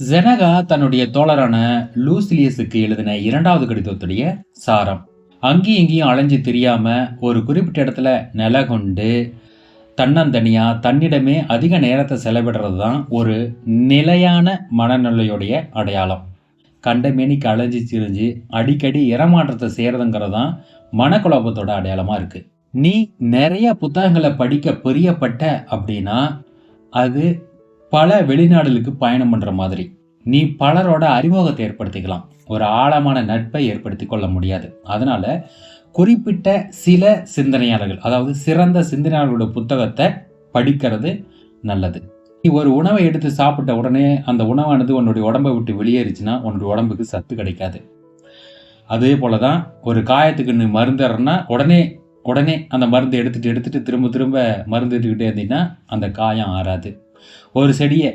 செனகா தன்னுடைய தோழரான லூசிலியஸுக்கு எழுதின இரண்டாவது கடிதத்துடைய சாரம். அங்கேயும் இங்கேயும் அலைஞ்சு தெரியாம ஒரு குறிப்பிட்ட இடத்துல நிலை கொண்டு தன்னந்தனியா தன்னிடமே அதிக நேரத்தை செலவிடுறது தான் ஒரு நிலையான மனநிலையுடைய அடையாளம். கண்டமேனிக்கு அலைஞ்சு திரிஞ்சு அடிக்கடி இடமாற்றத்தை செய்கிறதுங்கிறது தான் மனக்குழப்பத்தோட அடையாளமாக இருக்குது. நீ நிறைய புத்தகங்களை படிக்க பிரியப்பட்ட அப்படின்னா அது பல வெளிநாடுகளுக்கு பயணம் பண்ணுற மாதிரி. நீ பலரோட அறிமுகத்தை ஏற்படுத்திக்கலாம், ஒரு ஆழமான நட்பை ஏற்படுத்தி கொள்ள முடியாது. அதனால் குறிப்பிட்ட சில சிந்தனையாளர்கள், அதாவது சிறந்த சிந்தனையாளர்களோட புத்தகத்தை படிக்கிறது நல்லது. நீ ஒரு உணவை எடுத்து சாப்பிட்ட உடனே அந்த உணவானது உன்னுடைய உடம்பை விட்டு வெளியேறிச்சுன்னா உன்னுடைய உடம்புக்கு சத்து கிடைக்காது. அதே போல தான் ஒரு காயத்துக்கு நீ மருந்துறன்னா உடனே அந்த மருந்து எடுத்துட்டு திரும்ப திரும்ப மருந்து எடுத்துக்கிட்டே இருந்தீங்கன்னா அந்த காயம் ஆறாது. ஒரு செடியை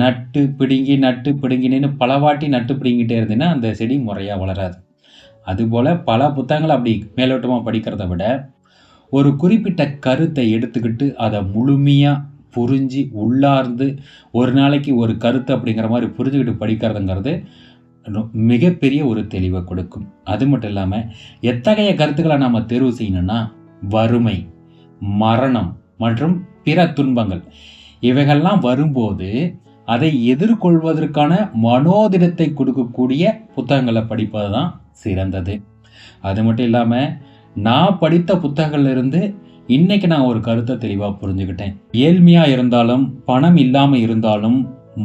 நட்டு பிடுங்கினு பல வாட்டி நட்டு பிடுங்கிட்டே இருந்தீங்கன்னா அந்த செடி முறையாக வளராது. அதுபோல் பல புத்தகங்கள் அப்படி மேலோட்டமாக படிக்கிறத விட ஒரு குறிப்பிட்ட கருத்தை எடுத்துக்கிட்டு அதை முழுமையாக புரிஞ்சு உள்ளார்ந்து ஒரு நாளைக்கு ஒரு கருத்து அப்படிங்கிற மாதிரி புரிஞ்சுக்கிட்டு படிக்கிறதுங்கிறது மிகப்பெரிய ஒரு தெளிவை கொடுக்கும். அது மட்டும் இல்லாமல் எத்தகைய கருத்துக்களை நாம் தேர்வு செய்யணும்னா வறுமை, மரணம் மற்றும் பிற துன்பங்கள் இவைகள்லாம் வரும்போது அதை எதிர்கொள்வதற்கான மனோதிடத்தை கொடுக்கக்கூடிய புத்தகங்களை படிப்பது தான் சிறந்தது. அது மட்டும் இல்லாமல் நான் படித்த புத்தகங்கள்லேருந்து இன்னைக்கு நான் ஒரு கருத்தை தெளிவாக புரிஞ்சுக்கிட்டேன். ஏழ்மையாக இருந்தாலும் பணம் இல்லாமல் இருந்தாலும்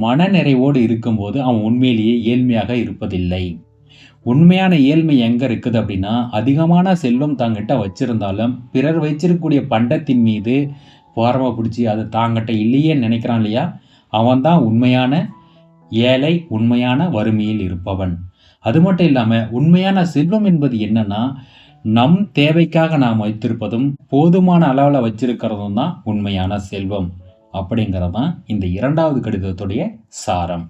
மனநிறைவோடு இருக்கும்போது அவன் உண்மையிலேயே ஏழ்மையாக இருப்பதில்லை. உண்மையான ஏழ்மை எங்கே இருக்குது அப்படின்னா, அதிகமான செல்வம் தாங்கிட்ட வச்சிருந்தாலும் பிறர் வச்சிருக்கக்கூடிய பண்டத்தின் மீது போராம பிடிச்சி அது தாங்கிட்ட இல்லையே நினைக்கிறான் இல்லையா, அவன் தான் உண்மையான ஏழை, உண்மையான வறுமையில் இருப்பவன். அது மட்டும் இல்லாமல் உண்மையான செல்வம் என்பது என்னன்னா, நம் தேவைக்காக நாம் வைத்திருப்பதும் போதுமான அளவில் வச்சிருக்கிறதும் தான் உண்மையான செல்வம். அப்படிங்கிறது தான் இந்த இரண்டாவது கடிதத்துடைய சாரம்.